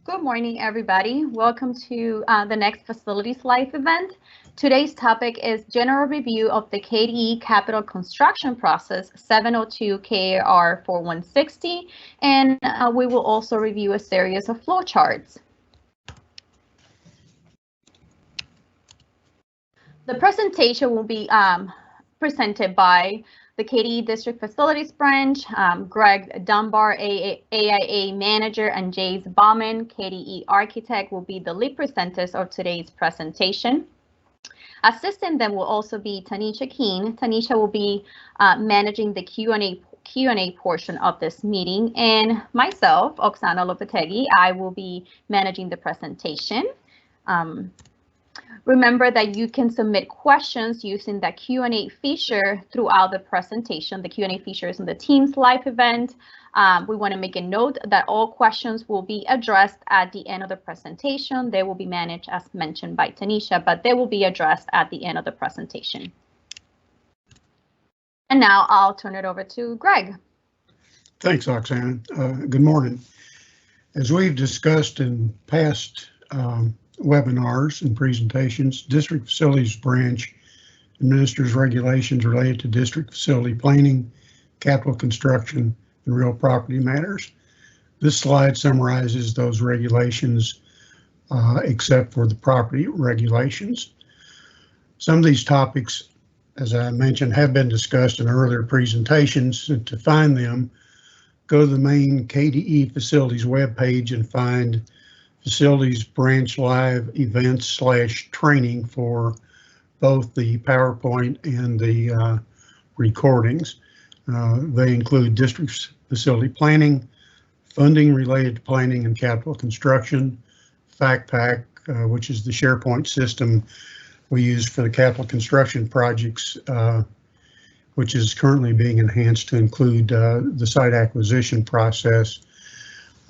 Good morning, everybody. Welcome to the next Facilities Life event. Today's topic is General Review of the KDE Capital Construction Process 702 KAR 4160, and we will also review a series of flowcharts. The presentation will be presented by the KDE District Facilities Branch, Greg Dunbar, AIA Manager, and Jace Bauman, KDE Architect, will be the lead presenters of today's presentation. Assisting them will also be Tanisha Keene. Tanisha will be managing the Q&A portion of this meeting, and myself, Oksana Lopetegui, I will be managing the presentation. Remember that you can submit questions using the Q&A feature throughout the presentation. The Q&A feature is in the Teams live event. We want to make a note that all questions will be addressed at the end of the presentation. They will be managed as mentioned by Tanisha, but they will be addressed at the end of the presentation. And now I'll turn it over to Greg. Thanks, Oksana. Good morning. As we've discussed in past webinars and presentations, District Facilities Branch administers regulations related to district facility planning, capital construction, and real property matters. This slide summarizes those regulations except for the property regulations. Some of these topics, as I mentioned, have been discussed in earlier presentations. And to find them, go to the main KDE Facilities webpage and find Facilities Branch Live Events / training for both the PowerPoint and the recordings. They include district facility planning, funding related to planning and capital construction, FactPack, which is the SharePoint system we use for the capital construction projects, which is currently being enhanced to include the site acquisition process.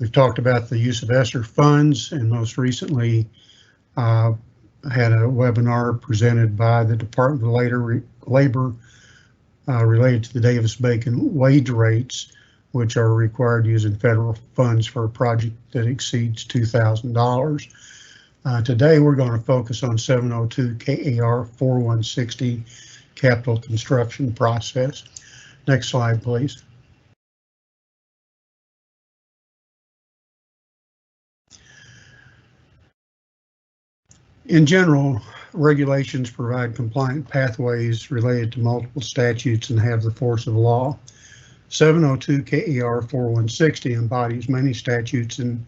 We've talked about the use of ESSER funds, and most recently had a webinar presented by the Department of Labor related to the Davis-Bacon wage rates, which are required using federal funds for a project that exceeds $2,000. Today we're going to focus on 702 KAR 4160 capital construction process. Next slide, please. In general, regulations provide compliant pathways related to multiple statutes and have the force of law. 702 KAR 4160 embodies many statutes and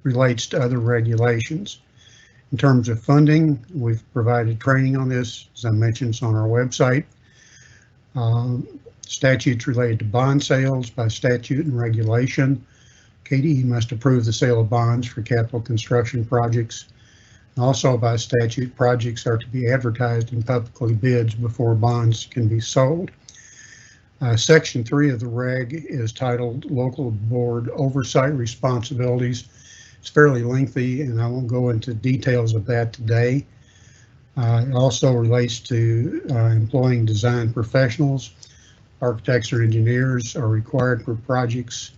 relates to other regulations. In terms of funding, we've provided training on this, as I mentioned, it's on our website. Statutes related to bond sales by statute and regulation. KDE must approve the sale of bonds for capital construction projects. Also by statute, projects are to be advertised in publicly bids before bonds can be sold. Section 3 of the reg is titled Local Board Oversight Responsibilities. It's fairly lengthy and I won't go into details of that today. It also relates to employing design professionals. Architects or engineers are required for projects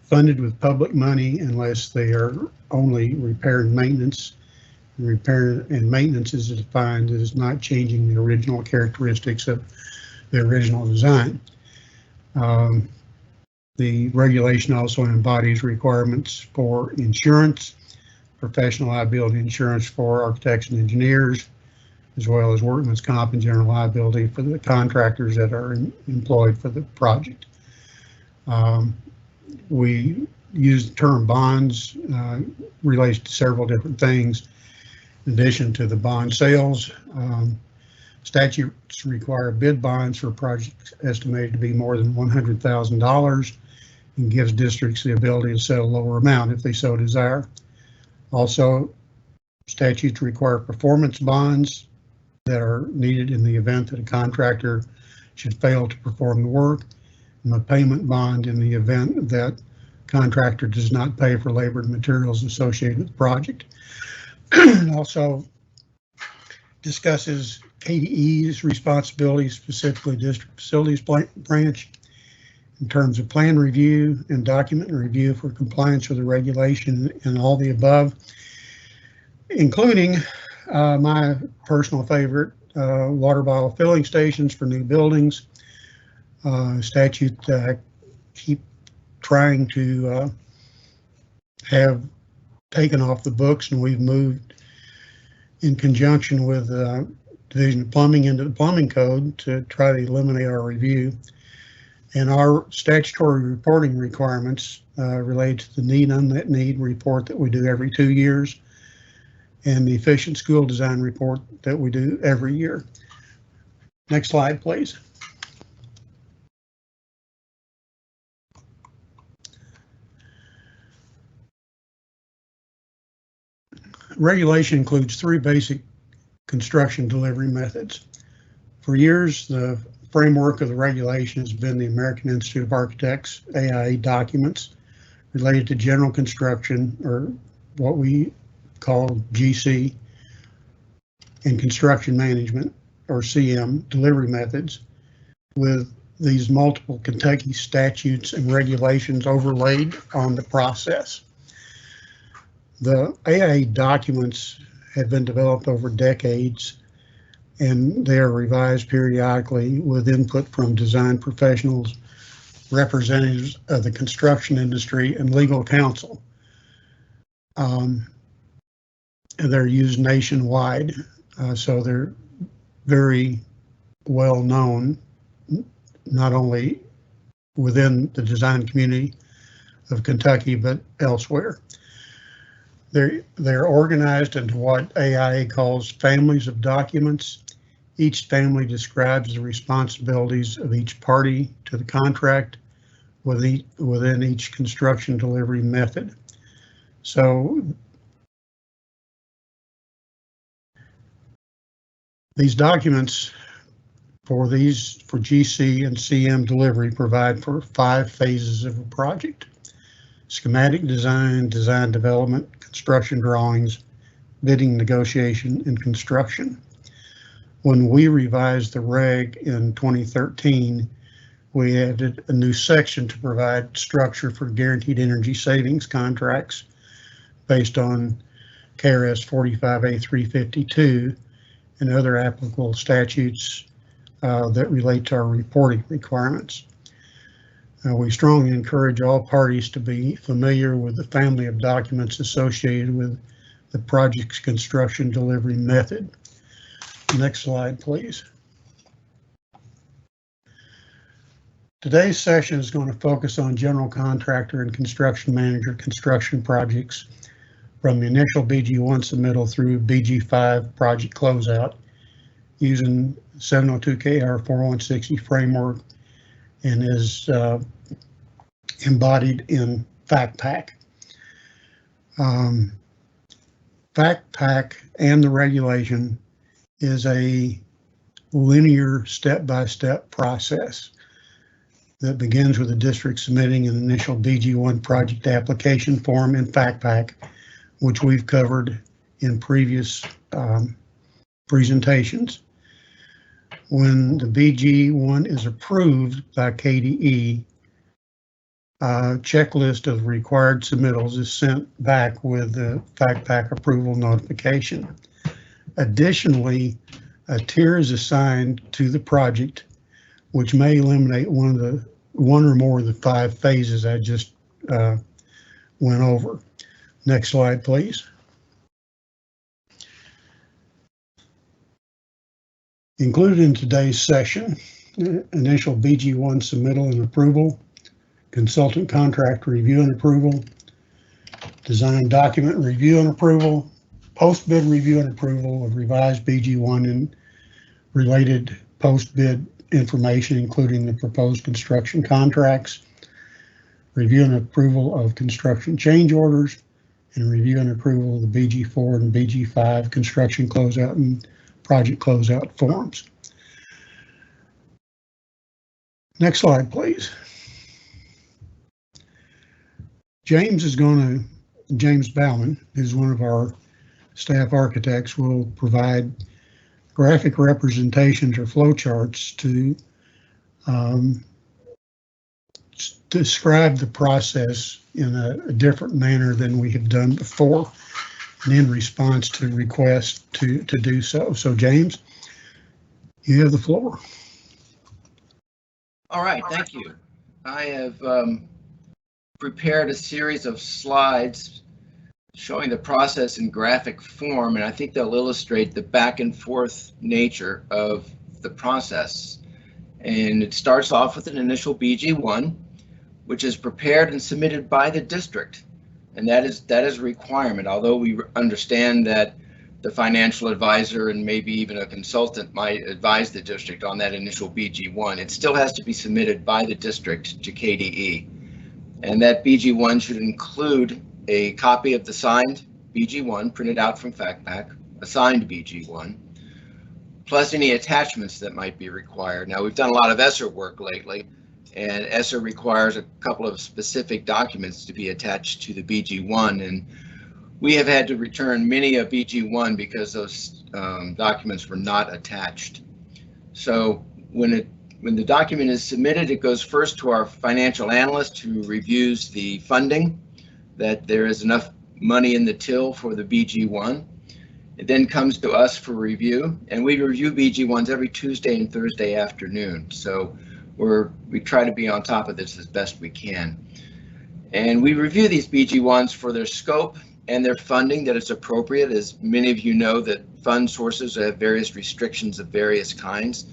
funded with public money unless they are only repair and maintenance. Repair and maintenance is defined as not changing the original characteristics of the original design. The regulation also embodies requirements for insurance, professional liability insurance for architects and engineers, as well as workman's comp and general liability for the contractors that are employed for the project. We use the term bonds, relates to several different things. In addition to the bond sales, statutes require bid bonds for projects estimated to be more than $100,000 and gives districts the ability to set a lower amount if they so desire. Also, statutes require performance bonds that are needed in the event that a contractor should fail to perform the work, and a payment bond in the event that contractor does not pay for labor and materials associated with the project. Also discusses KDE's responsibilities, specifically District Facilities Branch, in terms of plan review and document review for compliance with the regulation and all the above, including my personal favorite, water bottle filling stations for new buildings, statute that I keep trying to have taken off the books, and we've moved in conjunction with Division of Plumbing into the Plumbing Code to try to eliminate our review. And our statutory reporting requirements related to the need, unmet need report that we do every 2 years, and the efficient school design report that we do every year. Next slide, please. Regulation includes 3 basic construction delivery methods. For years, the framework of the regulation has been the American Institute of Architects, AIA documents related to general construction, or what we call GC, and construction management, or CM, delivery methods, with these multiple Kentucky statutes and regulations overlaid on the process. The AIA documents have been developed over decades, and they are revised periodically with input from design professionals, representatives of the construction industry, and legal counsel. And they're used nationwide, so they're very well known, not only within the design community of Kentucky, but elsewhere. They're organized into what AIA calls families of documents. Each family describes the responsibilities of each party to the contract within each construction delivery method. So these documents for GC and CM delivery provide for 5 phases of a project: schematic design, design development, construction drawings, bidding, negotiation, and construction. When we revised the reg in 2013, we added a new section to provide structure for guaranteed energy savings contracts based on KRS 45A352 and other applicable statutes that relate to our reporting requirements. We strongly encourage all parties to be familiar with the family of documents associated with the project's construction delivery method. Next slide, please. Today's session is going to focus on general contractor and construction manager construction projects from the initial BG1 submittal through BG5 project closeout using 702 KR 4160 framework, and is embodied in FACTPAC. FACTPAC and the regulation is a linear step-by-step process that begins with the district submitting an initial BG1 project application form in FACTPAC, which we've covered in previous presentations. When the BG1 is approved by KDE, a checklist of required submittals is sent back with the FACTPAC approval notification. Additionally, a tier is assigned to the project, which may eliminate one or more of the 5 phases I just went over. Next slide, please. Included in today's session, initial BG1 submittal and approval, consultant contract review and approval, design document review and approval, post-bid review and approval of revised BG1 and related post-bid information, including the proposed construction contracts, review and approval of construction change orders, and review and approval of the BG4 and BG5 construction closeout and project closeout forms. Next slide, please. James Bauman, who's one of our staff architects, will provide graphic representations or flowcharts to describe the process in a different manner than we have done before, and in response to requests to do so. So James, you have the floor. All right, thank you. I have prepared a series of slides showing the process in graphic form, and I think they'll illustrate the back and forth nature of the process. And it starts off with an initial BG1, which is prepared and submitted by the district. And that is a requirement, although we understand that the financial advisor and maybe even a consultant might advise the district on that initial BG1. It still has to be submitted by the district to KDE. And that BG1 should include a copy of the signed BG1 printed out from FactPack, a signed BG1, plus any attachments that might be required. Now, we've done a lot of ESSER work lately, and ESSER requires a couple of specific documents to be attached to the BG1, and we have had to return many a BG1 because those documents were not attached. So when the document is submitted, it goes first to our financial analyst who reviews the funding, that there is enough money in the till for the BG1. It then comes to us for review, and we review BG1s every Tuesday and Thursday afternoon. So we try to be on top of this as best we can. And we review these BG1s for their scope and their funding, that it's appropriate. As many of you know, that fund sources have various restrictions of various kinds.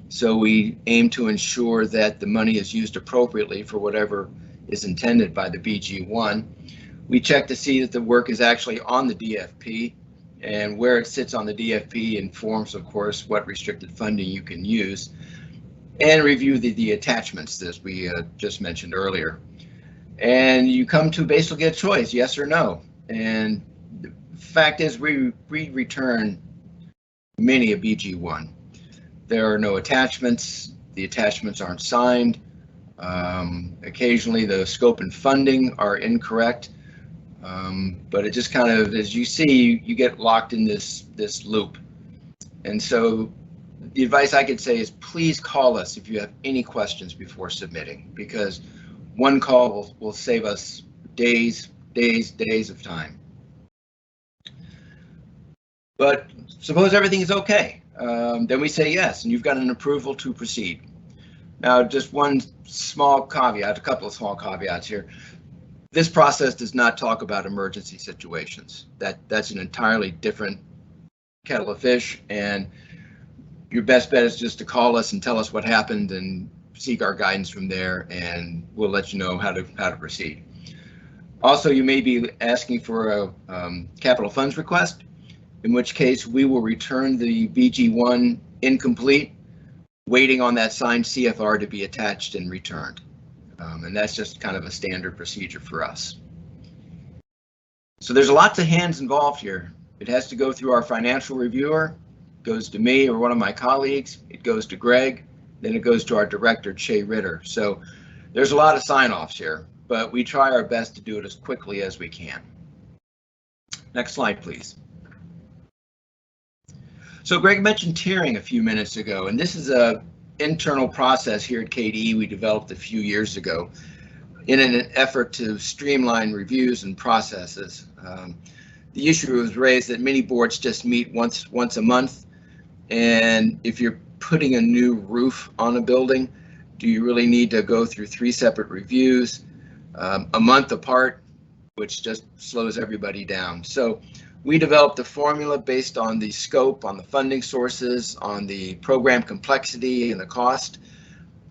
So we aim to ensure that the money is used appropriately for whatever is intended by the BG1. We check to see that the work is actually on the DFP, and where it sits on the DFP informs, of course, what restricted funding you can use, and review the attachments that we just mentioned earlier. And you come to basically a choice, yes or no. And the fact is, we return many a BG1. There are no attachments. The attachments aren't signed. Occasionally the scope and funding are incorrect. But it just kind of, as you see, you get locked in this loop. And so the advice I could say is, please call us if you have any questions before submitting, because one call will save us days of time. But suppose everything is okay. Then we say yes, and you've got an approval to proceed. Now, just one small caveat, a couple of small caveats here. This process does not talk about emergency situations. That's an entirely different kettle of fish, and your best bet is just to call us and tell us what happened and seek our guidance from there, and we'll let you know how to proceed. Also, you may be asking for a capital funds request, in which case we will return the BG1 incomplete, waiting on that signed CFR to be attached and returned. And that's just kind of a standard procedure for us. So there's lots of hands involved here. It has to go through our financial reviewer, goes to me or one of my colleagues, it goes to Greg, then it goes to our director, Che Ritter. So there's a lot of sign-offs here, but we try our best to do it as quickly as we can. Next slide, please. So Greg mentioned tiering a few minutes ago, and this is a internal process here at KDE we developed a few years ago in an effort to streamline reviews and processes. The issue was raised that many boards just meet once a month, and if you're putting a new roof on a building, do you really need to go through 3 separate reviews a month apart, which just slows everybody down. So we developed a formula based on the scope, on the funding sources, on the program complexity and the cost.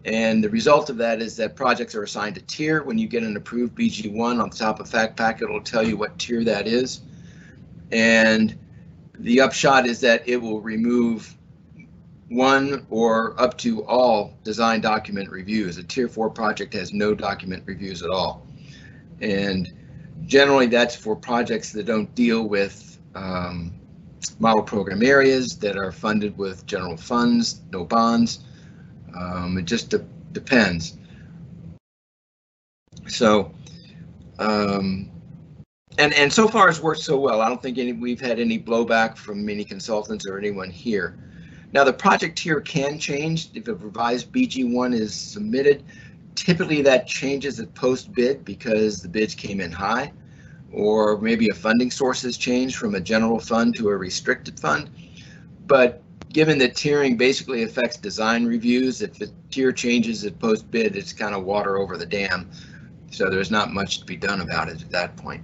And the result of that is that projects are assigned a tier. When you get an approved BG1 on the top of FactPack, it will tell you what tier that is. And the upshot is that it will remove one or up to all design document reviews. A tier 4 project has no document reviews at all. And generally that's for projects that don't deal with model program areas, that are funded with general funds, no bonds. It just depends. So, and so far it's worked so well. I don't think we've had any blowback from any consultants or anyone here. Now the project tier can change if a revised BG1 is submitted. Typically that changes at post bid because the bids came in high, or maybe a funding source has changed from a general fund to a restricted fund. But given that tiering basically affects design reviews, if the tier changes at post bid, it's kind of water over the dam. So there's not much to be done about it at that point.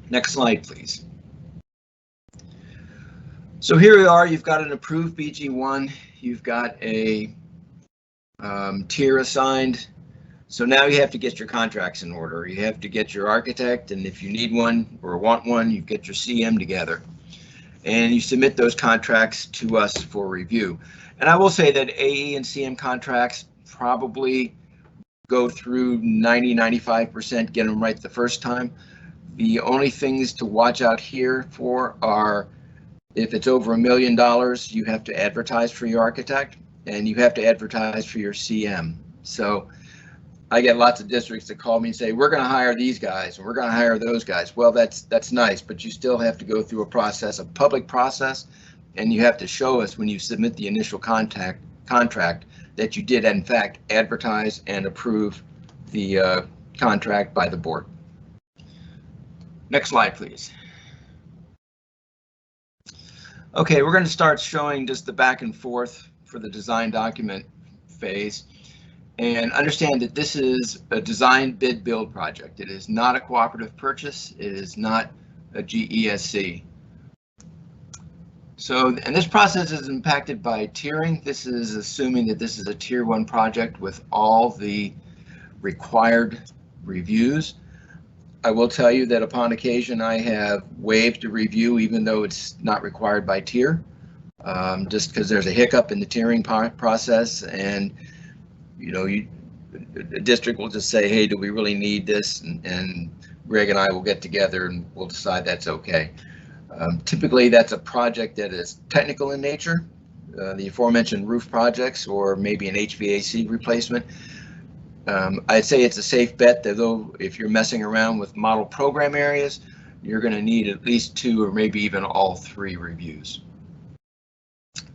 Next slide, please. So here we are, you've got an approved BG1, you've got a tier assigned. So now you have to get your contracts in order. You have to get your architect, and if you need one or want one, you get your CM together. And you submit those contracts to us for review. And I will say that AE and CM contracts probably go through 90–95%, get them right the first time. The only things to watch out here for are if it's over $1 million, you have to advertise for your architect and you have to advertise for your CM. So I get lots of districts that call me and say, we're going to hire these guys and we're going to hire those guys. Well, that's nice, but you still have to go through a process, a public process, and you have to show us when you submit the initial contract that you did in fact advertise and approve the contract by the board. Next slide, please. Okay, we're going to start showing just the back and forth for the design document phase. And understand that this is a design bid build project. It is not a cooperative purchase. It is not a GESC. So, and this process is impacted by tiering. This is assuming that this is a tier 1 project with all the required reviews. I will tell you that upon occasion I have waived a review even though it's not required by tier, just because there's a hiccup in the tiering process, and you know, the district will just say, hey, do we really need this? And Greg and I will get together and we'll decide that's okay. Typically, that's a project that is technical in nature, the aforementioned roof projects or maybe an HVAC replacement. I'd say it's a safe bet that though if you're messing around with model program areas, you're going to need at least 2 or maybe even all 3 reviews.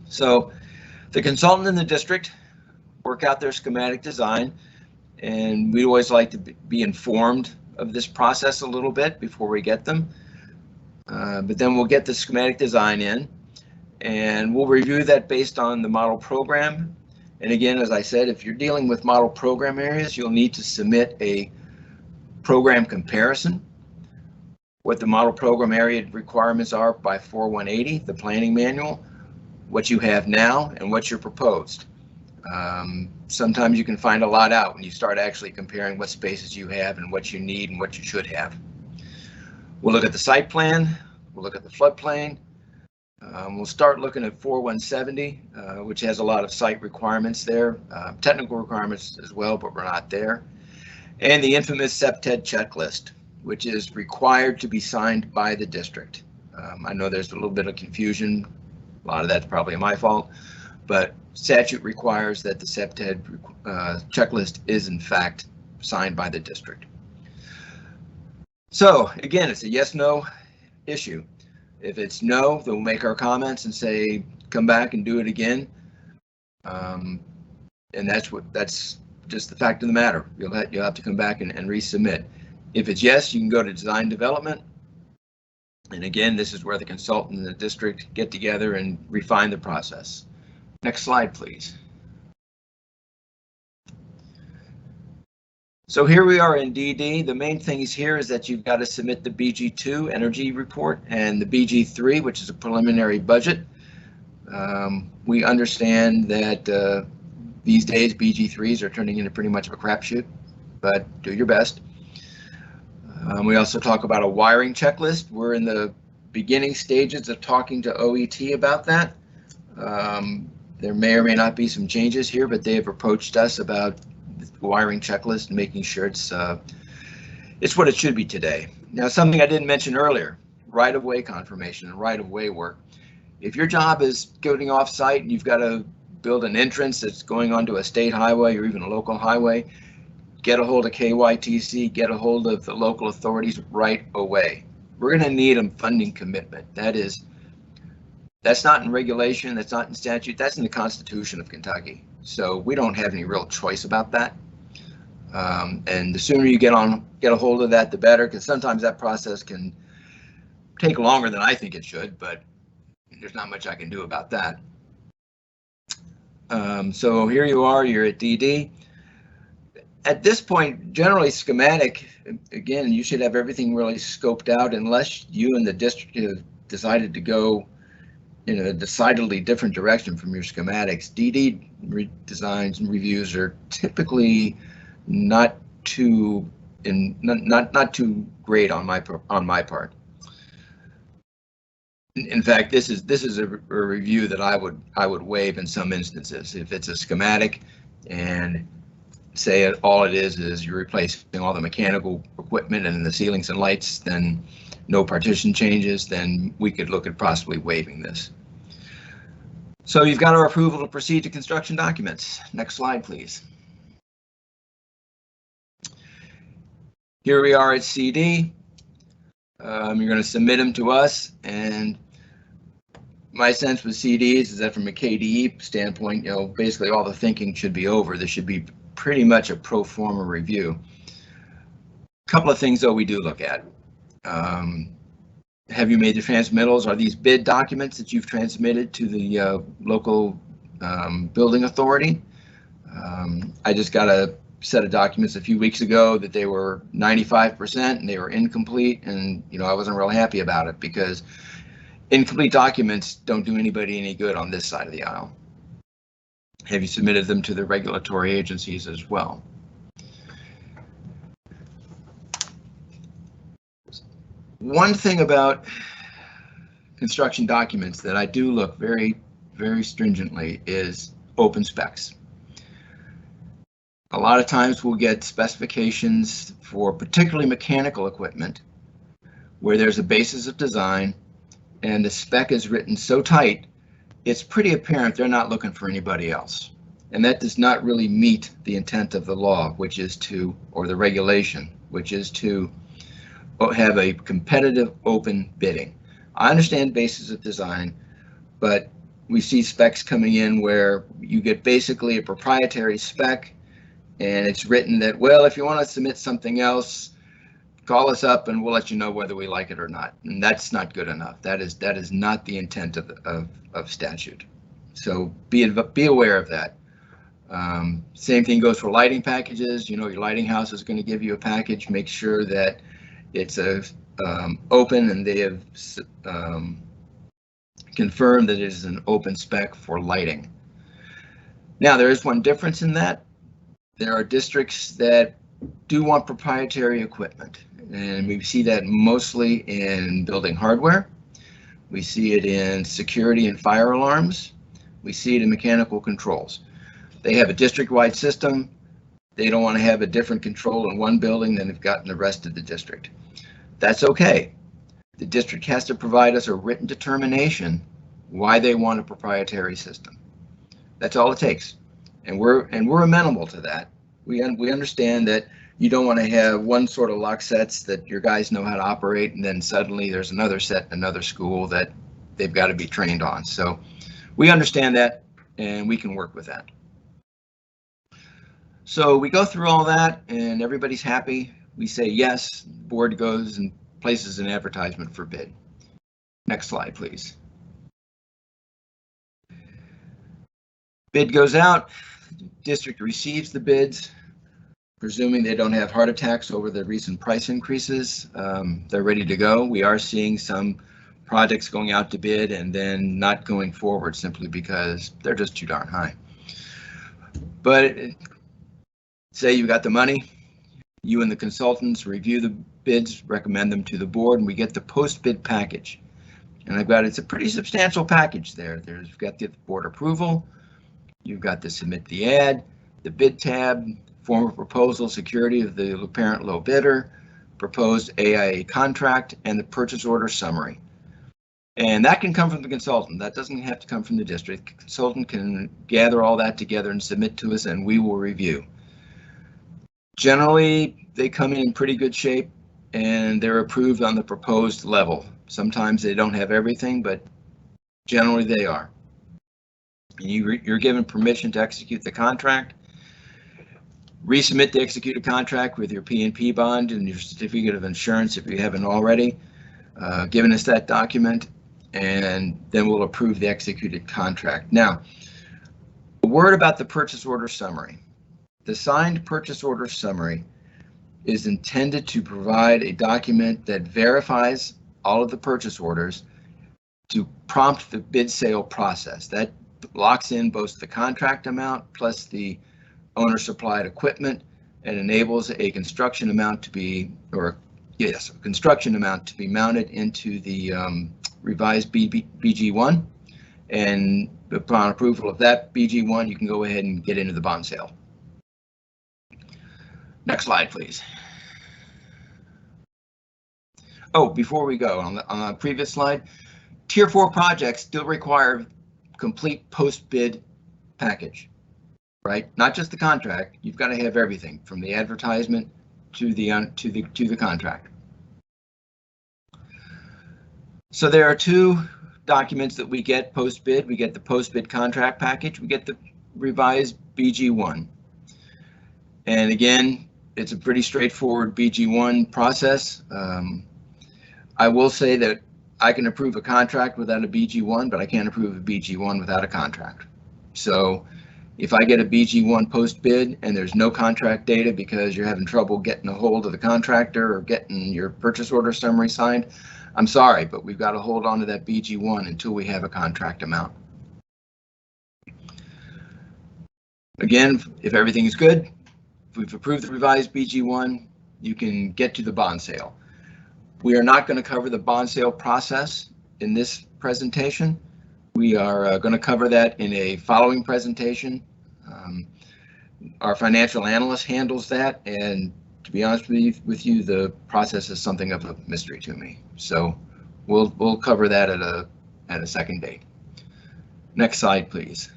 So the consultant in the district work out their schematic design, and we always like to be informed of this process a little bit before we get them. But then we'll get the schematic design in, and we'll review that based on the model program. And again, as I said, if you're dealing with model program areas, you'll need to submit a program comparison, what the model program area requirements are by 4180, the planning manual, what you have now, and what you're proposed. Sometimes you can find a lot out when you start actually comparing what spaces you have and what you need and what you should have. We'll look at the site plan, we'll look at the floodplain, we'll start looking at 4170, which has a lot of site requirements there, technical requirements as well, but we're not there. And the infamous SEPTED checklist, which is required to be signed by the district. I know there's a little bit of confusion, a lot of that's probably my fault, but statute requires that the SEPTED checklist is in fact signed by the district. So again, it's a yes/no issue. If it's no, then we'll make our comments and say, come back and do it again. And that's just the fact of the matter. You'll have to come back and resubmit. If it's yes, you can go to design development. And again, this is where the consultant and the district get together and refine the process. Next slide, please. So here we are in DD. The main things here is that you've got to submit the BG2 energy report and the BG3, which is a preliminary budget. We understand that these days BG3s are turning into pretty much of a crapshoot, but do your best. We also talk about a wiring checklist. We're in the beginning stages of talking to OET about that. There may or may not be some changes here, but they have approached us about the wiring checklist and making sure it's what it should be today. Now, something I didn't mention earlier, right-of-way confirmation and right-of-way work. If your job is going off-site and you've got to build an entrance that's going onto a state highway or even a local highway, get a hold of KYTC, get a hold of the local authorities right away. We're going to need a funding commitment. That's not in regulation, that's not in statute, that's in the Constitution of Kentucky. So we don't have any real choice about that. And the sooner you get a hold of that, the better, because sometimes that process can take longer than I think it should, but there's not much I can do about that. So here you are, you're at DD. At this point, generally schematic, again, you should have everything really scoped out unless you and the district have decided to go in a decidedly different direction from your schematics. DD designs and reviews are typically not too great on my part. In fact, this is a review that I would waive in some instances. If it's a schematic and say all it is you're replacing all the mechanical equipment and the ceilings and lights, then no partition changes, then we could look at possibly waiving this. So you've got our approval to proceed to construction documents. Next slide, please. Here we are at CD. You're going to submit them to us, and my sense with CDs is that from a KDE standpoint, basically all the thinking should be over. This should be pretty much a pro forma review. A couple of things though we do look at. Have you made the transmittals? Are these bid documents that you've transmitted to the local building authority? I just got a set of documents a few weeks ago that they were 95% and they were incomplete, and I wasn't real happy about it because incomplete documents don't do anybody any good on this side of the aisle. Have you submitted them to the regulatory agencies as well? One thing about construction documents that I do look very, very stringently is open specs. A lot of times we'll get specifications for particularly mechanical equipment where there's a basis of design and the spec is written so tight, it's pretty apparent they're not looking for anybody else. And that does not really meet the intent of the law, which is to, or the regulation, which is to have a competitive open bidding. I understand basis of design, but we see specs coming in where you get basically a proprietary spec and it's written that, well, if you want to submit something else, call us up and we'll let you know whether we like it or not. And that's not good enough. That is not the intent of statute. So be aware of that. Same thing goes for lighting packages. Your lighting house is going to give you a package. Make sure that it's open and they have confirmed that it is an open spec for lighting. Now, there is one difference in that. There are districts that do want proprietary equipment, and we see that mostly in building hardware. We see it in security and fire alarms. We see it in mechanical controls. They have a district-wide system. They don't want to have a different control in one building than they've got in the rest of the district. That's okay. The district has to provide us a written determination why they want a proprietary system. That's all it takes. And we're amenable to that. We understand that you don't want to have one sort of lock sets that your guys know how to operate, and then suddenly there's another set in another school that they've got to be trained on. So we understand that, and we can work with that. So we go through all that, and everybody's happy. We say yes. The board goes and places an advertisement for bid. Next slide, please. Bid goes out. District receives the bids, presuming they don't have heart attacks over the recent price increases. They're ready to go. We are seeing some projects going out to bid and then not going forward simply because they're just too darn high. But say you got the money, you and the consultants review the bids, recommend them to the board, and we get the post-bid package. And it's a pretty substantial package there. You've got the board approval, you've got to submit the ad, the bid tab, form of proposal, security of the apparent low bidder, proposed AIA contract, and the purchase order summary. And that can come from the consultant. That doesn't have to come from the district. The consultant can gather all that together and submit to us, and we will review. Generally, they come in pretty good shape, and they're approved on the proposed level. Sometimes they don't have everything, but generally they are. You're given permission to execute the contract. Resubmit the executed contract with your P&P bond and your certificate of insurance if you haven't already given us that document, and then we'll approve the executed contract. Now, a word about the purchase order summary. The signed purchase order summary is intended to provide a document that verifies all of the purchase orders to prompt the bid sale process. That locks in both the contract amount plus the owner supplied equipment and enables a construction amount to be, construction amount to be mounted into the revised BG1. And upon approval of that BG1, you can go ahead and get into the bond sale. Next slide, please. Oh, before we go, on the previous slide, Tier 4 projects still require complete post-bid package, right? Not just the contract. You've got to have everything from the advertisement to the contract. So there are two documents that we get post-bid. We get the post-bid contract package. We get the revised BG1. And again, it's a pretty straightforward BG1 process. I will say that I can approve a contract without a BG1, but I can't approve a BG1 without a contract. So if I get a BG1 post-bid and there's no contract data because you're having trouble getting a hold of the contractor or getting your purchase order summary signed, I'm sorry, but we've got to hold on to that BG1 until we have a contract amount. Again, if everything is good, if we've approved the revised BG1, you can get to the bond sale. We are not going to cover the bond sale process in this presentation. We are going to cover that in a following presentation. Our financial analyst handles that, and to be honest with you, the process is something of a mystery to me. So we'll cover that at a second date. Next slide, please.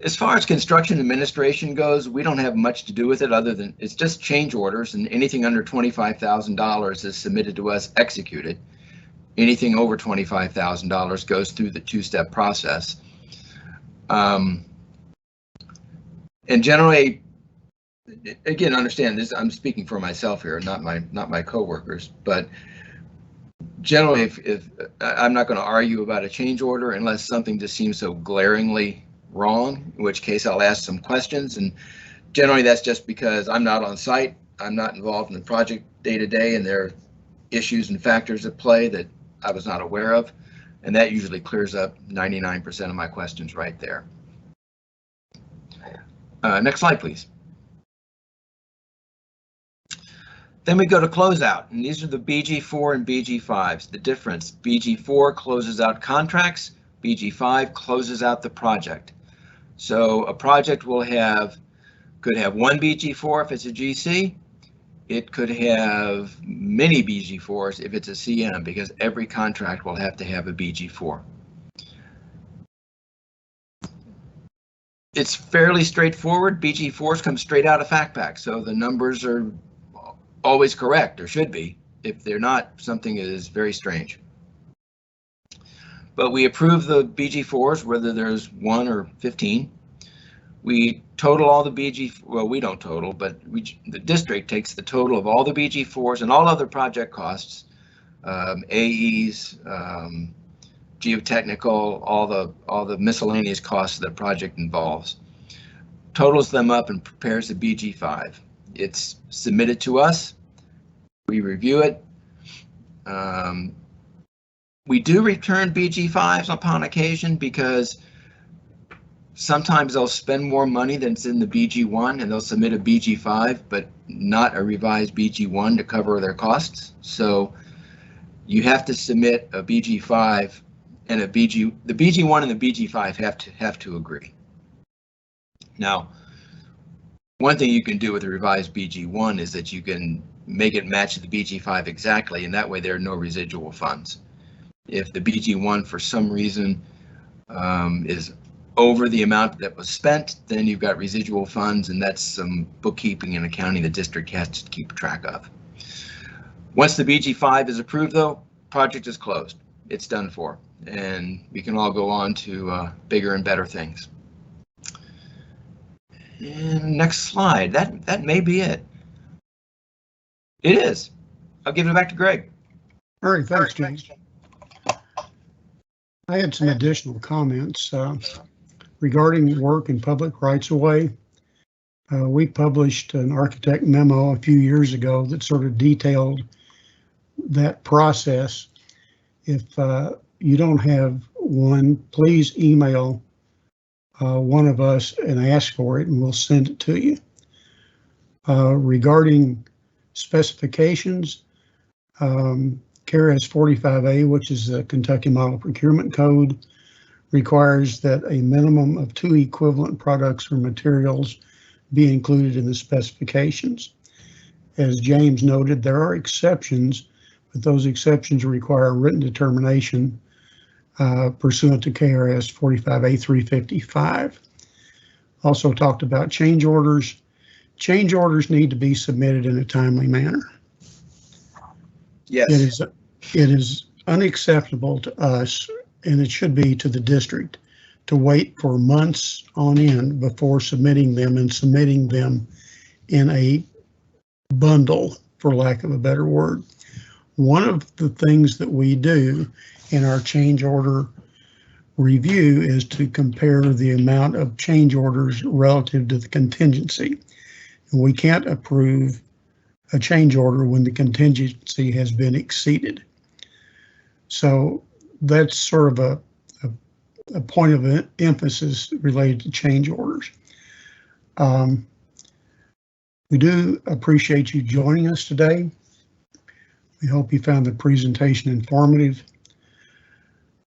As far as construction administration goes, we don't have much to do with it other than it's just change orders, and anything under $25,000 is submitted to us executed. Anything over $25,000 goes through the two-step process. And generally, again, understand this, I'm speaking for myself here, not my coworkers, but generally, if I'm not going to argue about a change order unless something just seems so glaringly wrong, in which case I'll ask some questions, and generally that's just because I'm not on site, I'm not involved in the project day to day, and there are issues and factors at play that I was not aware of, and that usually clears up 99% of my questions right there. Next slide, please. Then we go to closeout, and these are the BG4 and BG5s. The difference, BG4 closes out contracts, BG5 closes out the project. So a project could have one BG4 if it's a GC. It could have many BG4s if it's a CM, because every contract will have to have a BG4. It's fairly straightforward. BG4s come straight out of FactPack, so the numbers are always correct, or should be. If they're not, something is very strange. But we approve the BG4s, whether there's 1 or 15. We total all the well, we don't total, but the district takes the total of all the BG4s and all other project costs, AEs, geotechnical, all the miscellaneous costs that the project involves, totals them up and prepares the BG5. It's submitted to us. We review it. We do return BG5s upon occasion because sometimes they'll spend more money than it's in the BG1, and they'll submit a BG5, but not a revised BG1 to cover their costs. So you have to submit a BG5 and the BG1 and the BG5 have to agree. Now, one thing you can do with a revised BG1 is that you can make it match the BG5 exactly, and that way there are no residual funds. If the BG1 for some reason is over the amount that was spent, then you've got residual funds, and that's some bookkeeping and accounting the district has to keep track of. Once the BG5 is approved, though, project is closed. It's done for, and we can all go on to bigger and better things. And next slide. That may be it. It is. I'll give it back to Greg. All right, thanks, James. I had some additional comments regarding work in public rights of way. We published an architect memo a few years ago that sort of detailed that process. If you don't have one, please email one of us and ask for it, and we'll send it to you. Regarding specifications, KRS 45A, which is the Kentucky Model Procurement Code, requires that a minimum of 2 equivalent products or materials be included in the specifications. As James noted, there are exceptions, but those exceptions require written determination pursuant to KRS 45A 355. Also talked about change orders. Change orders need to be submitted in a timely manner. Yes. It is unacceptable to us, and it should be to the district, to wait for months on end before submitting them and submitting them in a bundle, for lack of a better word. One of the things that we do in our change order review is to compare the amount of change orders relative to the contingency. And we can't approve a change order when the contingency has been exceeded. So that's sort of a point of emphasis related to change orders. We do appreciate you joining us today. We hope you found the presentation informative.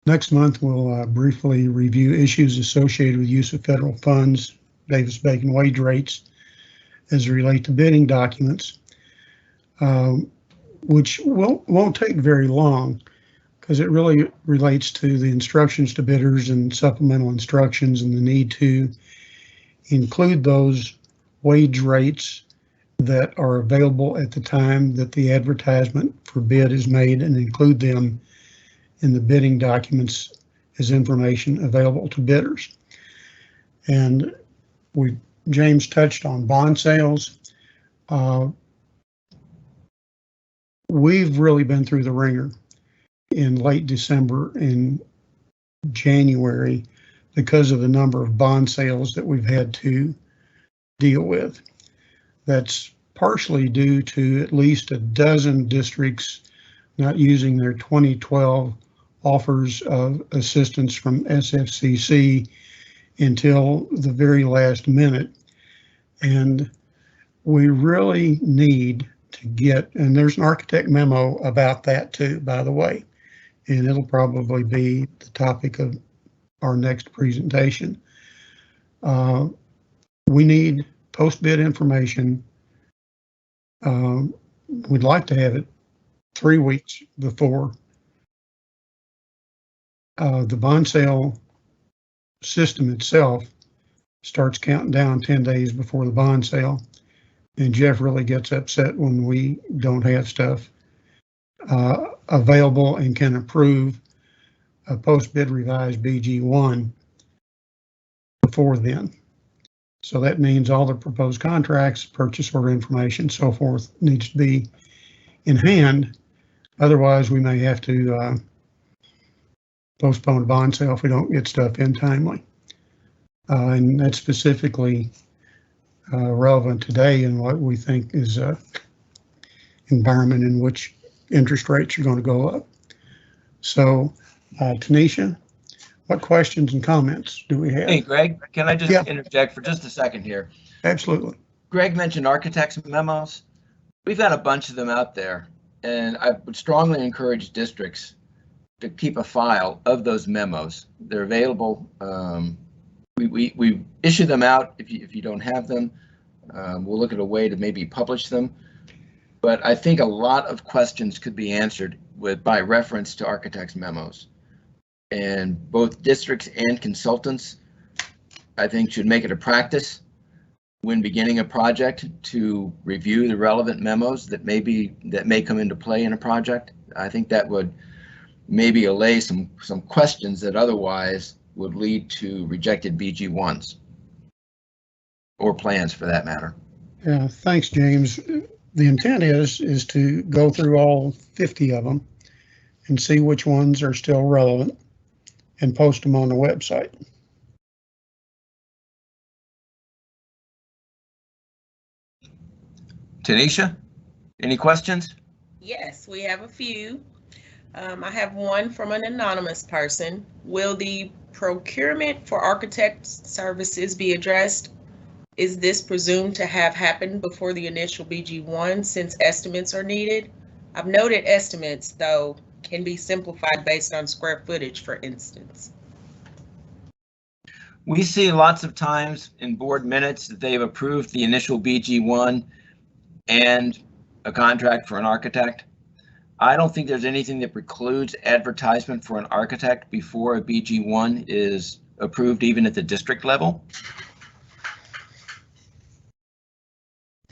Next month, we'll briefly review issues associated with use of federal funds, Davis-Bacon wage rates, as they relate to bidding documents, which won't take very long, because it really relates to the instructions to bidders and supplemental instructions and the need to include those wage rates that are available at the time that the advertisement for bid is made, and include them in the bidding documents as information available to bidders. And James touched on bond sales. We've really been through the ringer in late December and January because of the number of bond sales that we've had to deal with. That's partially due to at least a dozen districts not using their 2012 offers of assistance from SFCC until the very last minute. And we really need to get, and there's an architect memo about that too, by the way, and it'll probably be the topic of our next presentation. We need post-bid information. We'd like to have it 3 weeks before. The bond sale system itself starts counting down 10 days before the bond sale, and Jeff really gets upset when we don't have stuff available and can approve a post-bid revised BG1 before then. So that means all the proposed contracts, purchase order information, so forth, needs to be in hand. Otherwise, we may have to postpone a bond sale if we don't get stuff in timely. And that's specifically relevant today in what we think is an environment in which interest rates are going to go up. So, Tanisha, what questions and comments do we have? Hey, Greg, can I just interject for just a second here? Absolutely. Greg mentioned architects' memos. We've got a bunch of them out there, and I would strongly encourage districts to keep a file of those memos. They're available. We issue them out if you don't have them. We'll look at a way to maybe publish them. But I think a lot of questions could be answered by reference to architects' memos. And both districts and consultants, I think, should make it a practice when beginning a project to review the relevant memos that may come into play in a project. I think that would maybe allay some questions that otherwise would lead to rejected BG1s. or plans for that matter. Yeah, thanks, James. The intent is to go through all 50 of them and see which ones are still relevant and post them on the website. Tanisha, any questions? Yes, we have a few. I have one from an anonymous person. Will the procurement for architect services be addressed? Is this presumed to have happened before the initial BG1 since estimates are needed? I've noted estimates, though, can be simplified based on square footage, for instance. We see lots of times in board minutes that they've approved the initial BG1 and a contract for an architect. I don't think there's anything that precludes advertisement for an architect before a BG1 is approved, even at the district level.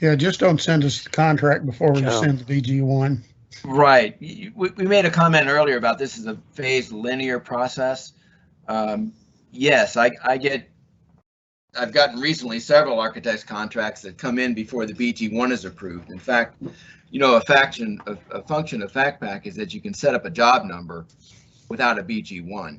Yeah, just don't send us the contract before we send the BG1. Right. We made a comment earlier about this as a phased linear process. Yes, I've gotten recently several architects contracts that come in before the BG1 is approved. In fact, you know, a function of FactPack is that you can set up a job number without a BG1.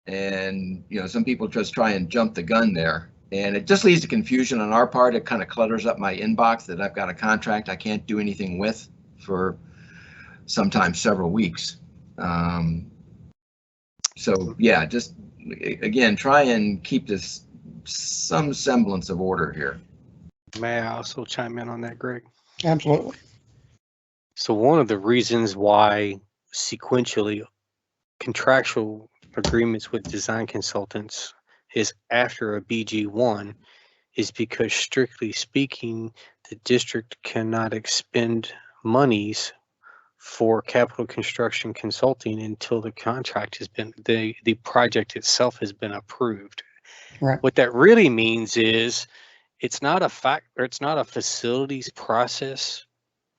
And, you know, some people just try and jump the gun there. And it just leads to confusion on our part. It kind of clutters up my inbox that I've got a contract I can't do anything with for sometimes several weeks. So yeah, just again, try and keep this some semblance of order here. May I also chime in on that, Greg? Absolutely. So one of the reasons why sequentially contractual agreements with design consultants is after a BG1 is because, strictly speaking, the district cannot expend monies for capital construction consulting until the contract has been, the project itself has been approved. Right. What that really means is it's not a facilities process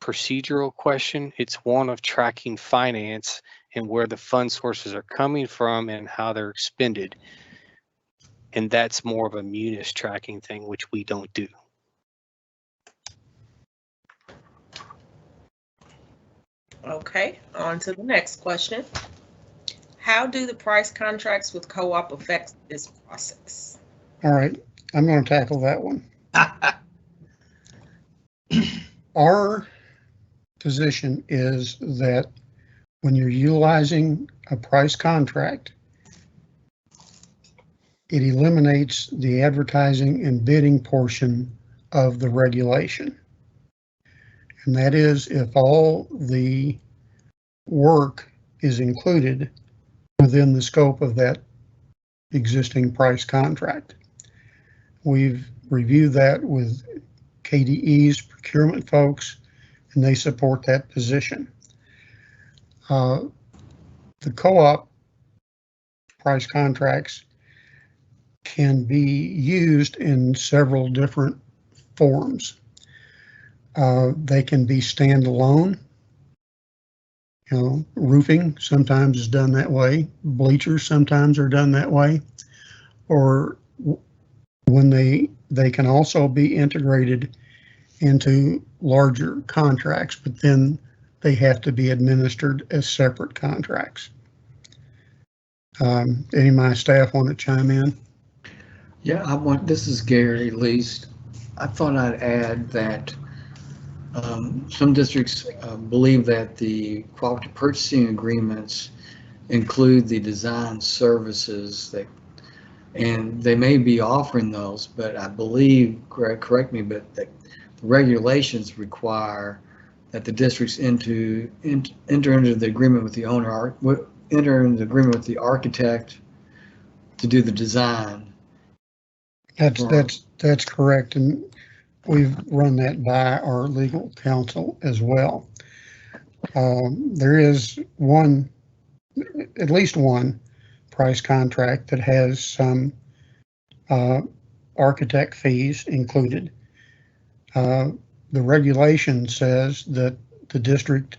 procedural question. It's one of tracking finance and where the fund sources are coming from and how they're expended. And that's more of a munis tracking thing, which we don't do. Okay, on to the next question. How do the price contracts with co-op affect this process? All right, I'm going to tackle that one. Our position is that when you're utilizing a price contract, it eliminates the advertising and bidding portion of the regulation. And that is if all the work is included within the scope of that existing price contract. We've reviewed that with KDE's procurement folks, and they support that position. The co-op price contracts can be used in several different forms. They can be standalone. You know, roofing sometimes is done that way. Bleachers sometimes are done that way. Or when they can also be integrated into larger contracts, but then they have to be administered as separate contracts. Any of my staff want to chime in? Yeah, this is Gary Least. I thought I'd add that some districts believe that the cooperative purchasing agreements include the design services and they may be offering those, but I believe, Greg, correct me, but the regulations require that the districts enter into the agreement with the owner, enter into the agreement with the architect to do the design. That's correct, and we've run that by our legal counsel as well. There is at least one price contract that has some architect fees included. The regulation says that the district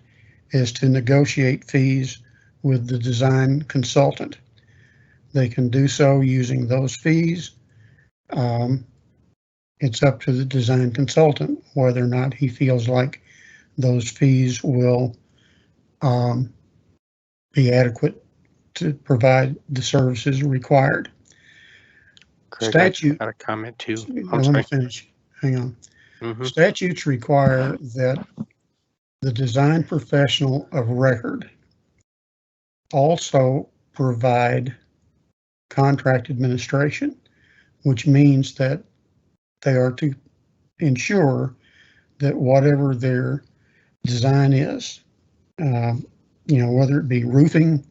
is to negotiate fees with the design consultant. They can do so using those fees. it's up to the design consultant whether or not he feels like those fees will be adequate to provide the services required. Greg, Statute. I got a comment too. Let me finish. Hang on. Statutes require that the design professional of record also provide contract administration, which means that they are to ensure that whatever their design is, whether it be roofing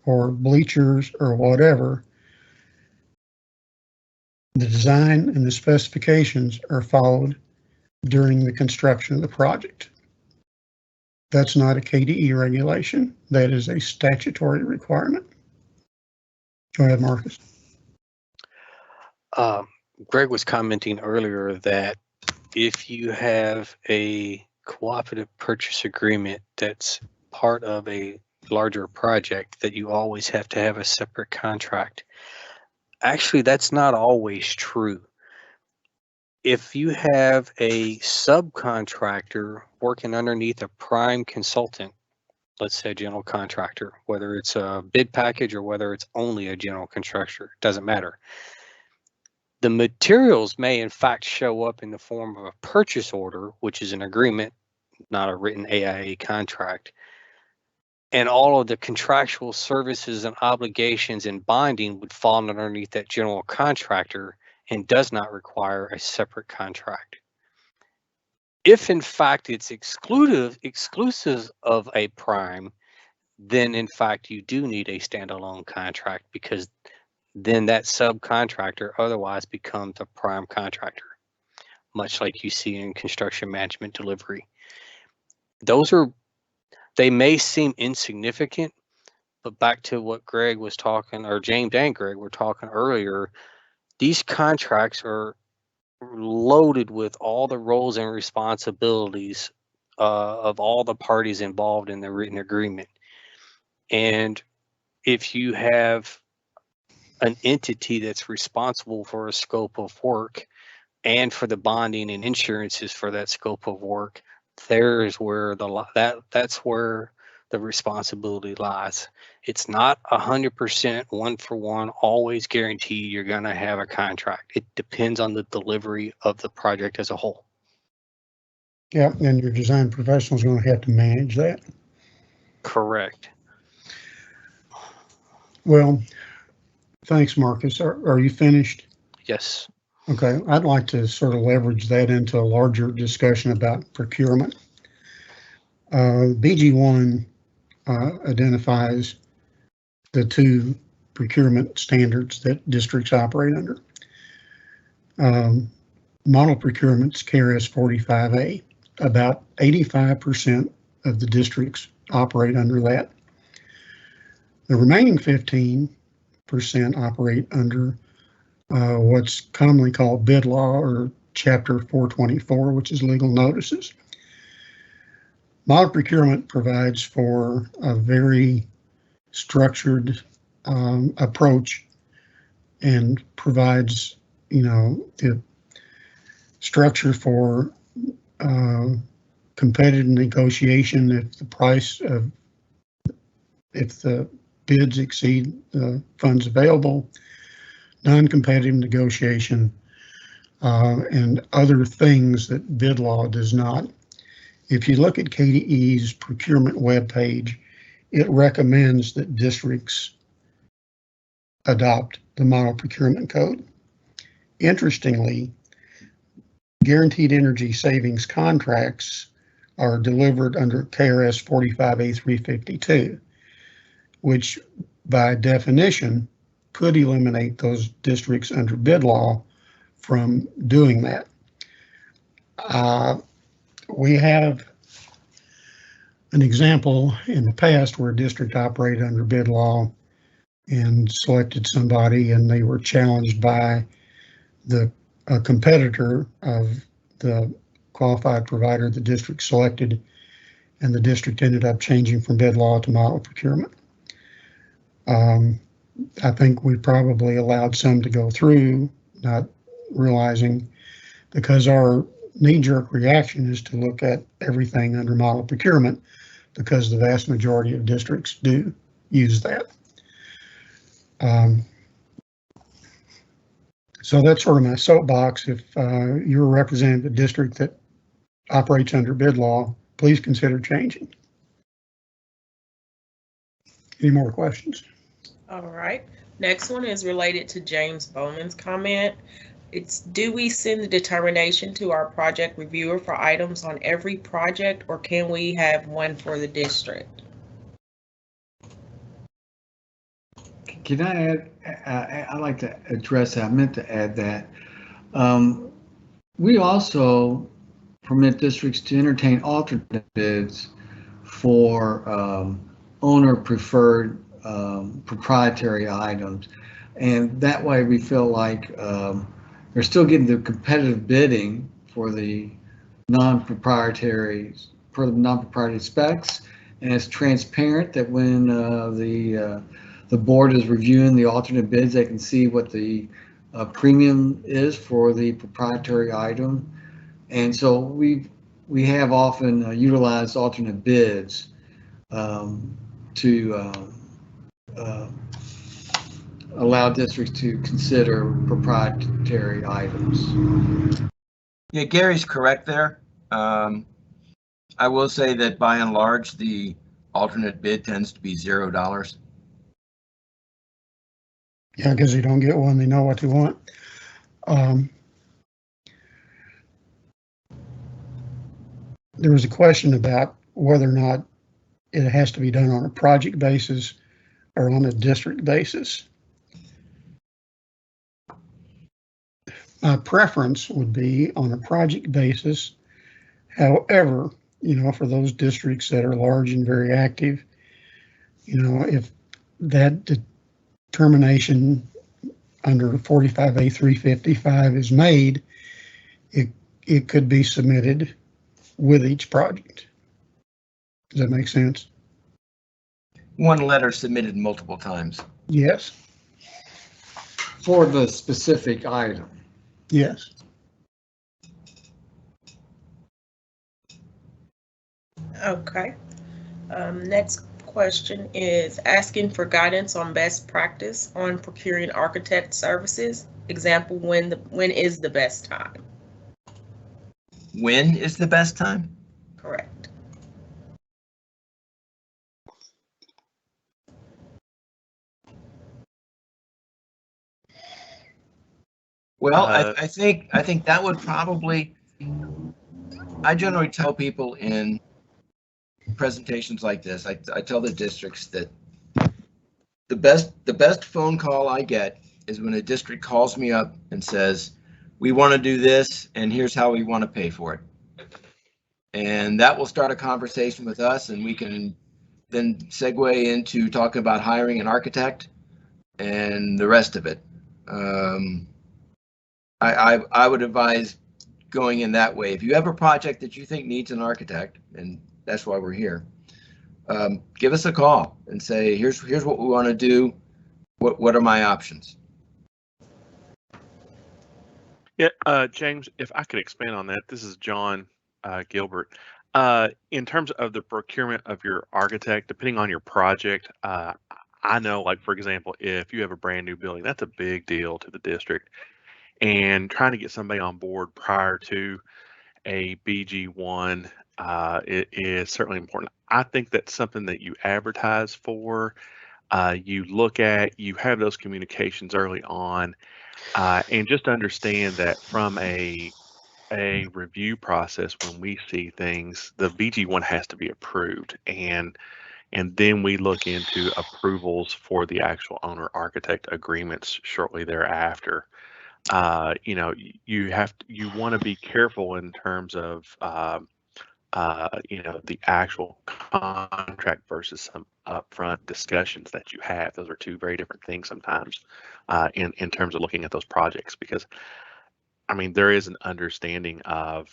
or bleachers or whatever, the design and the specifications are followed during the construction of the project. That's not a KDE regulation. That is a statutory requirement. Go ahead, Marcus. Greg was commenting earlier that if you have a cooperative purchase agreement that's part of a larger project, that you always have to have a separate contract. Actually, that's not always true. If you have a subcontractor working underneath a prime consultant, let's say a general contractor, whether it's a bid package or whether it's only a general contractor, doesn't matter. The materials may in fact show up in the form of a purchase order, which is an agreement, not a written AIA contract. And all of the contractual services and obligations and binding would fall underneath that general contractor and does not require a separate contract. If in fact it's exclusive of a prime, then in fact you do need a standalone contract, because then that subcontractor otherwise becomes a prime contractor, much like you see in construction management delivery. They may seem insignificant, but back to what Greg was talking, or James and Greg were talking earlier, these contracts are loaded with all the roles and responsibilities of all the parties involved in the written agreement. And if you have an entity that's responsible for a scope of work and for the bonding and insurances for that scope of work, there's where that's where the responsibility lies. It's not 100% one for one, always guarantee you're going to have a contract. It depends on the delivery of the project as a whole. Yeah, and your design professional is going to have to manage that. Correct. Well, thanks, Marcus. Are you finished? Yes. Okay, I'd like to sort of leverage that into a larger discussion about procurement. BG1 identifies the two procurement standards that districts operate under. Model procurement's KRS 45A. About 85% of the districts operate under that. The remaining 15% operate under what's commonly called bid law, or Chapter 424, which is legal notices. Model procurement provides for a very structured approach and provides, the structure for competitive negotiation if the bids exceed the funds available, non-competitive negotiation, and other things that bid law does not. If you look at KDE's procurement webpage, it recommends that districts adopt the model procurement code. Interestingly, guaranteed energy savings contracts are delivered under KRS 45A352, which by definition could eliminate those districts under bid law from doing that. We have an example in the past where a district operated under bid law and selected somebody, and they were challenged by a competitor of the qualified provider the district selected, and the district ended up changing from bid law to model procurement. I think we probably allowed some to go through, not realizing because our knee-jerk reaction is to look at everything under model procurement, because the vast majority of districts do use that. So that's sort of my soapbox. If you're representing a district that operates under bid law, please consider changing. Any more questions? All right. Next one is related to James Bowman's comment. It's, do we send the determination to our project reviewer for items on every project, or can we have one for the district? Can I add, I'd like to address that. I meant to add that. We also permit districts to entertain alternate bids for owner preferred proprietary items. And that way we feel like they're still getting the competitive bidding for the non-proprietary specs. And it's transparent that when the board is reviewing the alternate bids, they can see what the premium is for the proprietary item. And so we have often utilized alternate bids to allow districts to consider proprietary items. Yeah, Gary's correct there. I will say that by and large, the alternate bid tends to be $0. Yeah, because you don't get one, they know what they want. There was a question about whether or not it has to be done on a project basis or on a district basis. My preference would be on a project basis. However, you know, for those districts that are large and very active, you know, if that determination under 45A355 is made, it could be submitted with each project. Does that make sense? One letter submitted multiple times. Yes. For the specific item. Yes. Okay. Next question is asking for guidance on best practice on procuring architect services. Example, when is the best time? When is the best time? Correct. Well, I think that would probably, I generally tell people in presentations like this, I tell the districts that the best phone call I get is when a district calls me up and says, we want to do this and here's how we want to pay for it. And that will start a conversation with us, and we can then segue into talking about hiring an architect and the rest of it. I would advise going in that way. If you have a project that you think needs an architect, and that's why we're here, give us a call and say, here's what we want to do. What are my options? Yeah, James, if I could expand on that, this is John Gilbert. In terms of the procurement of your architect, depending on your project, I know, like, for example, if you have a brand new building, that's a big deal to the district. And trying to get somebody on board prior to a BG1 it is certainly important. I think that's something that you advertise for, you look at, you have those communications early on, and just understand that from a review process, when we see things, the BG1 has to be approved, and then we look into approvals for the actual owner architect agreements shortly thereafter. You know, you want to be careful in terms of you know, the actual contract versus some upfront discussions that you have. Those are two very different things sometimes in terms of looking at those projects, because I mean, there is an understanding of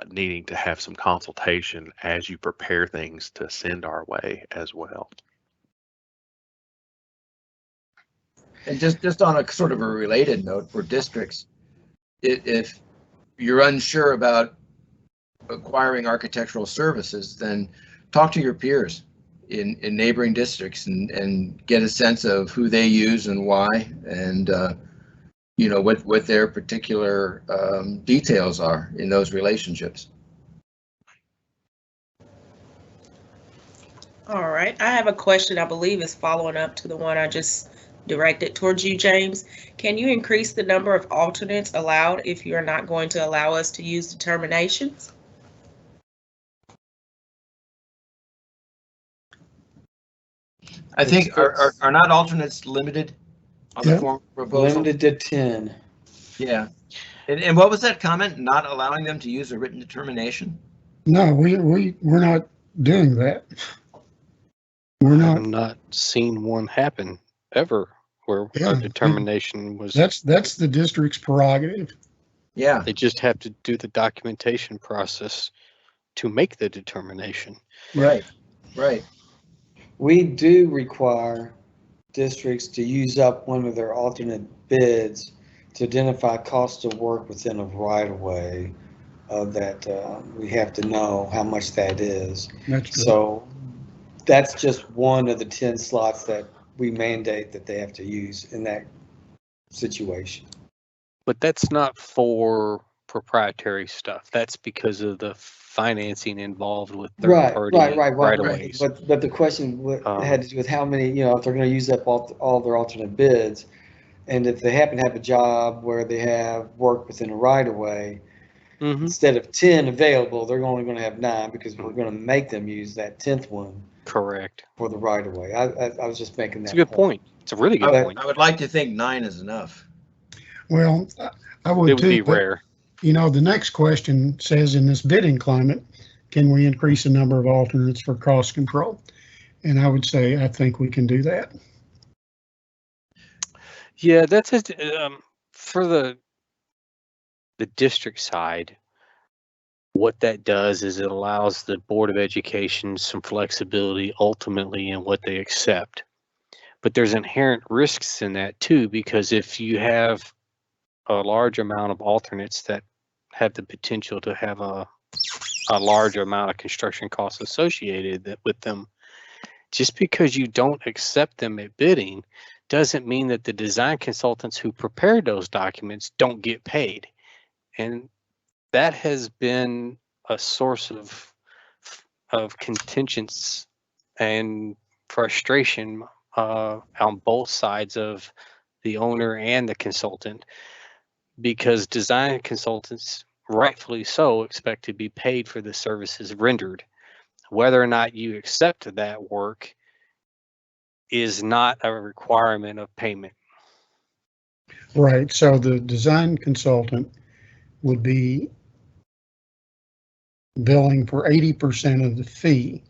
needing to have some consultation as you prepare things to send our way as well. And just on a sort of a related note for districts, if you're unsure about acquiring architectural services, then talk to your peers in neighboring districts and get a sense of who they use and why, and you know, what their particular details are in those relationships. All right, I have a question I believe is following up to the one I just directed towards you, James. Can you increase the number of alternates allowed if you're not going to allow us to use determinations? I think are not alternates limited on the form proposal? Limited to 10. Yeah. And what was that comment? Not allowing them to use a written determination? No, we're not doing that. We're not. I've not seen one happen ever where Yeah, a determination was. That's the district's prerogative. Yeah. They just have to do the documentation process to make the determination. Right. Right. We do require districts to use up one of their alternate bids to identify cost of work within a right-of-way that we have to know how much that is. That's true. So that's just one of the 10 slots that we mandate that they have to use in that situation. But that's not for proprietary stuff. That's because of the financing involved with third-party right-of-ways. But the question had to do with how many, you know, if they're going to use up all their alternate bids, and if they happen to have a job where they have work within a right-of-way, instead of 10 available, they're only going to have 9 because we're going to make them use that 10th one. Correct. For the right-of-way. I was just making that. It's a good point. It's a really good point. I would like to think 9 is enough. Well, I would too. It would be rare. You know, the next question says, in this bidding climate, can we increase the number of alternates for cost control? And I would say, I think we can do that. Yeah, that's for the district side. What that does is it allows the Board of Education some flexibility ultimately in what they accept. But there's inherent risks in that too, because if you have a large amount of alternates that have the potential to have a large amount of construction costs associated with them, just because you don't accept them at bidding doesn't mean that the design consultants who prepared those documents don't get paid. And that has been a source of contention and frustration on both sides of the owner and the consultant, because design consultants, rightfully so, expect to be paid for the services rendered. Whether or not you accept that work is not a requirement of payment. Right. So the design consultant would be billing for 80% of the fee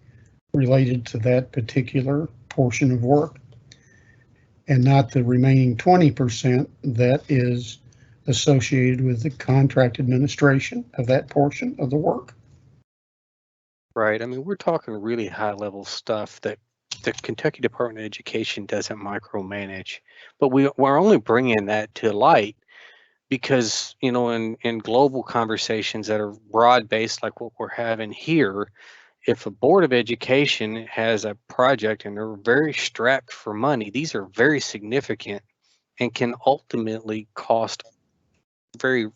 related to that particular portion of work, and not the remaining 20% that is associated with the contract administration of that portion of the work. Right. I mean, we're talking really high level stuff that the Kentucky Department of Education doesn't micromanage, but we're only bringing that to light because, you know, in global conversations that are broad based like what we're having here, if a Board of Education has a project and they're very strapped for money, these are very significant and can ultimately cost very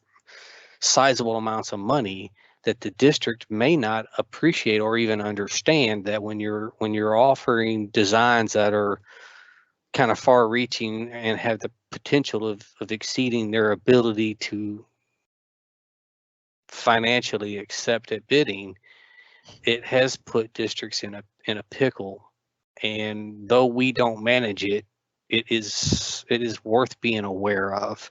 sizable amounts of money that the district may not appreciate or even understand, that when you're offering designs that are kind of far reaching and have the potential of exceeding their ability to financially accept at bidding, it has put districts in a pickle. And though we don't manage it, it is worth being aware of.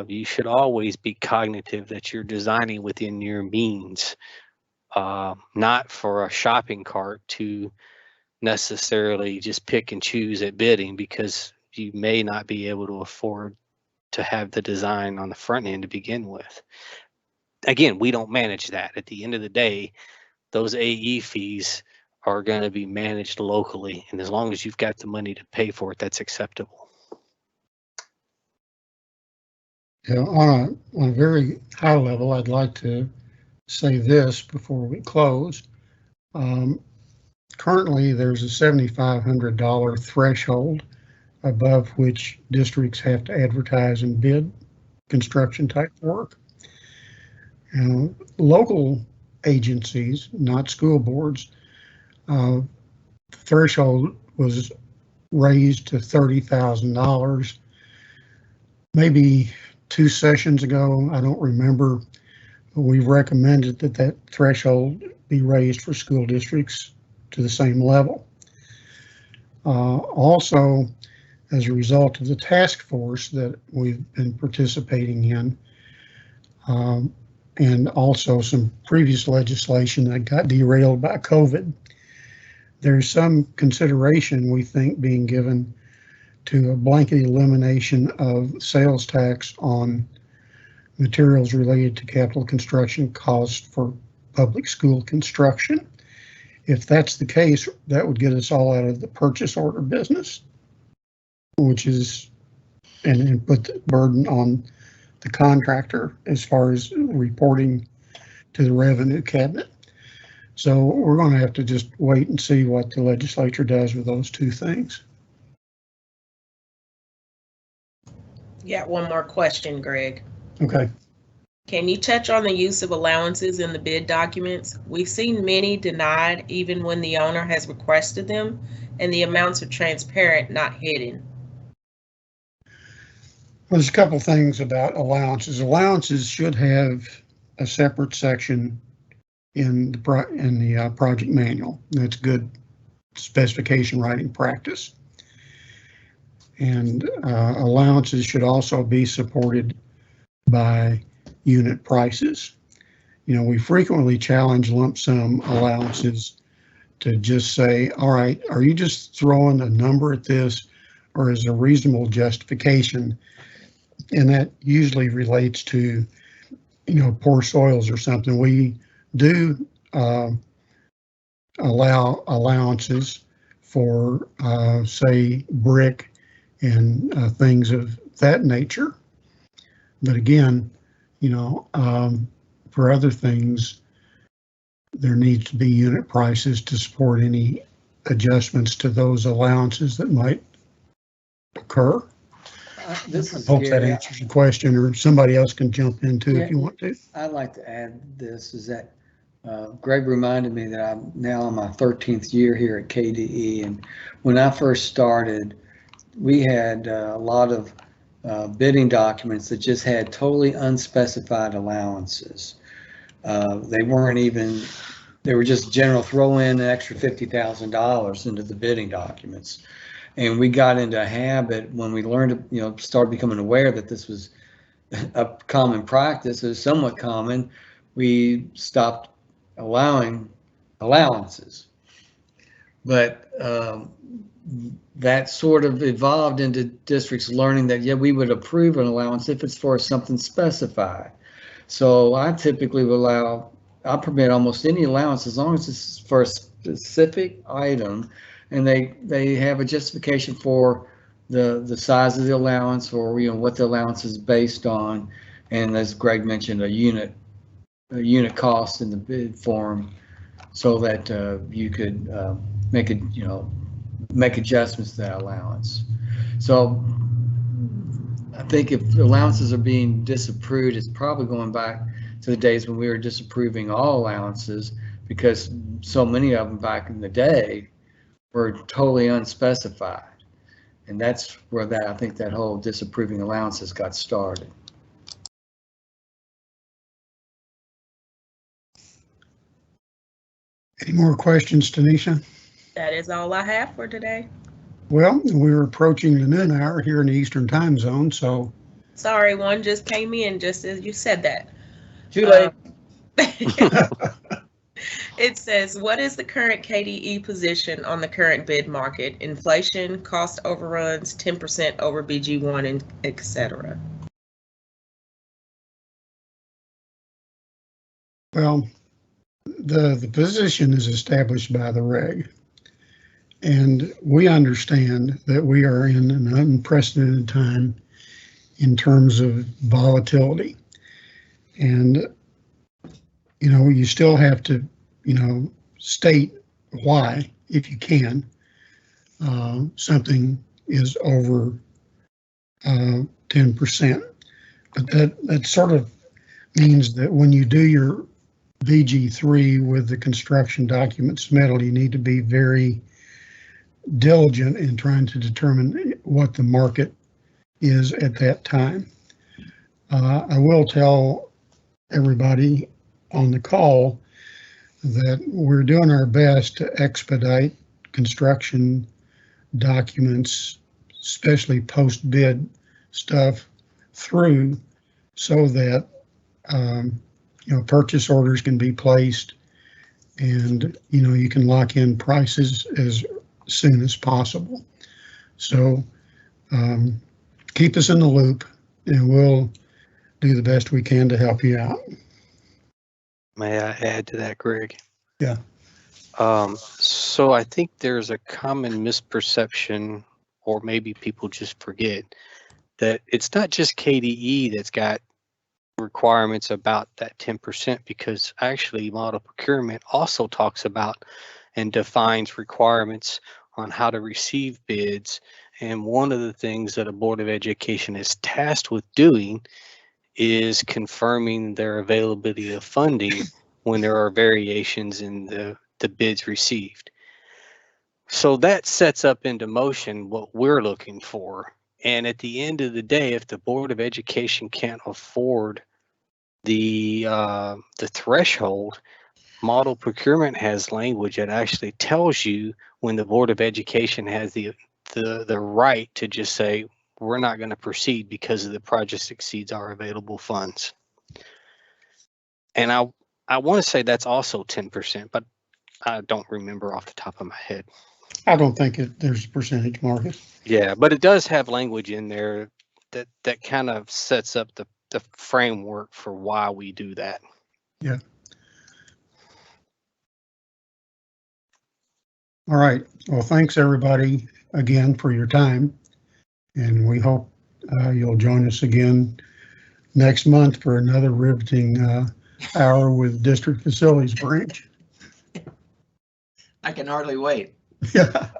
You should always be cognitive that you're designing within your means, not for a shopping cart to necessarily just pick and choose at bidding, because you may not be able to afford to have the design on the front end to begin with. Again, we don't manage that. At the end of the day, those AE fees are going to be managed locally, and as long as you've got the money to pay for it, that's acceptable. On a very high level, I'd like to say this before we close. Currently, there's a $7,500 threshold above which districts have to advertise and bid construction type work. And local agencies, not school boards, the threshold was raised to $30,000 maybe 2 sessions ago. I don't remember, but we've recommended that that threshold be raised for school districts to the same level. Also, as a result of the task force that we've been participating in, and also some previous legislation that got derailed by COVID, there's some consideration, we think, being given to a blanket elimination of sales tax on materials related to capital construction costs for public school construction. If that's the case, that would get us all out of the purchase order business, which is, and put the burden on the contractor as far as reporting to the revenue cabinet. So we're going to have to just wait and see what the legislature does with those two things. Got one more question, Greg. Okay. Can you touch on the use of allowances in the bid documents? We've seen many denied even when the owner has requested them, and the amounts are transparent, not hidden. Well, there's a couple things about allowances. Allowances should have a separate section in the project manual. That's good specification writing practice. And allowances should also be supported by unit prices. You know, we frequently challenge lump sum allowances to just say, all right, are you just throwing a number at this, or is there reasonable justification? And that usually relates to, you know, poor soils or something. We do allow allowances for, say, brick and things of that nature. But again, you know, for other things, there needs to be unit prices to support any adjustments to those allowances that might occur. This is I hope that Gary. answers your question, or somebody else can jump in too if you want to. I'd like to add this, is that Greg reminded me that I'm now on my 13th year here at KDE, and when I first started, we had a lot of bidding documents that just had totally unspecified allowances. They weren't even, they were just general throw in an extra $50,000 into the bidding documents. And we got into a habit when we learned to, you know, start becoming aware that this was a common practice, it was somewhat common, we stopped allowing allowances. But that sort of evolved into districts learning that, yeah, we would approve an allowance if it's for something specified. So I typically will I'll permit almost any allowance as long as it's for a specific item and they have a justification for the size of the allowance, or, you know, what the allowance is based on. And as Greg mentioned, a unit cost in the bid form, so that you could make adjustments to that allowance. So I think if allowances are being disapproved, it's probably going back to the days when we were disapproving all allowances, because so many of them back in the day were totally unspecified. And that's where I think that whole disapproving allowances got started. Any more questions, Tanisha? That is all I have for today. Well, we're approaching the noon hour here in the Eastern Time Zone, so. Sorry, one just came in just as you said that. Too late. It says, what is the current KDE position on the current bid market? Inflation, cost overruns, 10% over BG1, and etc. Well, the position is established by the reg. And we understand that we are in an unprecedented time in terms of volatility. And, you still have to, state why, if you can, something is over 10%. But that sort of means that when you do your BG3 with the construction document submittal, you need to be very diligent in trying to determine what the market is at that time. I will tell everybody on the call that we're doing our best to expedite construction documents, especially post-bid stuff, through so that purchase orders can be placed and you can lock in prices as soon as possible. So keep us in the loop and we'll do the best we can to help you out. May I add to that, Greg? Yeah. So I think there's a common misperception, or maybe people just forget, that it's not just KDE that's got requirements about that 10%, because actually model procurement also talks about and defines requirements on how to receive bids. And one of the things that a Board of Education is tasked with doing is confirming their availability of funding when there are variations in the bids received. So that sets up into motion what we're looking for. And at the end of the day, if the Board of Education can't afford the threshold, model procurement has language that actually tells you when the Board of Education has the right to just say, we're not going to proceed because the project exceeds our available funds. And I want to say that's also 10%, but I don't remember off the top of my head. I don't think there's a percentage, Marcus. Yeah, but it does have language in there that kind of sets up the framework for why we do that. Yeah. All right. Well, thanks everybody again for your time. And we hope you'll join us again next month for another riveting hour with District Facilities Branch. I can hardly wait. Yeah.